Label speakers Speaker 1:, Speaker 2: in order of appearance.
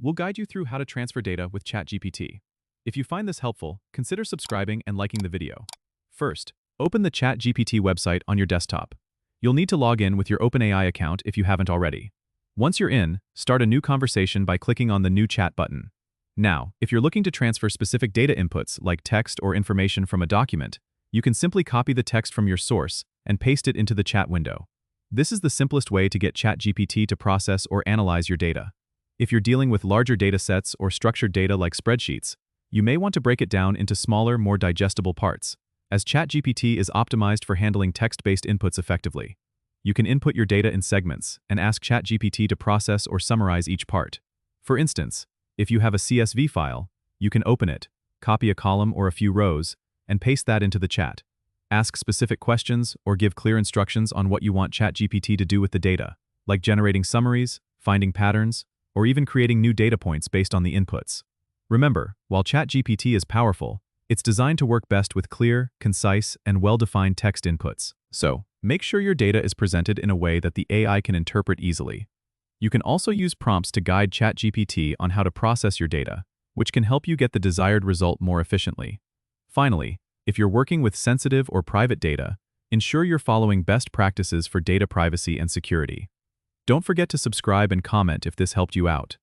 Speaker 1: We'll guide you through how to transfer data with ChatGPT. If you find this helpful, consider subscribing and liking the video. First, open the ChatGPT website on your desktop. You'll need to log in with your OpenAI account if you haven't already. Once you're in, start a new conversation by clicking on the New Chat button. Now, if you're looking to transfer specific data inputs like text or information from a document, you can simply copy the text from your source and paste it into the chat window. This is the simplest way to get ChatGPT to process or analyze your data. If you're dealing with larger data sets or structured data like spreadsheets, you may want to break it down into smaller, more digestible parts, as ChatGPT is optimized for handling text-based inputs effectively. You can input your data in segments and ask ChatGPT to process or summarize each part. For instance, if you have a CSV file, you can open it, copy a column or a few rows, and paste that into the chat. Ask specific questions or give clear instructions on what you want ChatGPT to do with the data, like generating summaries, finding patterns, or even creating new data points based on the inputs. Remember, while ChatGPT is powerful, it's designed to work best with clear, concise, and well-defined text inputs. So, make sure your data is presented in a way that the AI can interpret easily. You can also use prompts to guide ChatGPT on how to process your data, which can help you get the desired result more efficiently. Finally, if you're working with sensitive or private data, ensure you're following best practices for data privacy and security. Don't forget to subscribe and comment if this helped you out.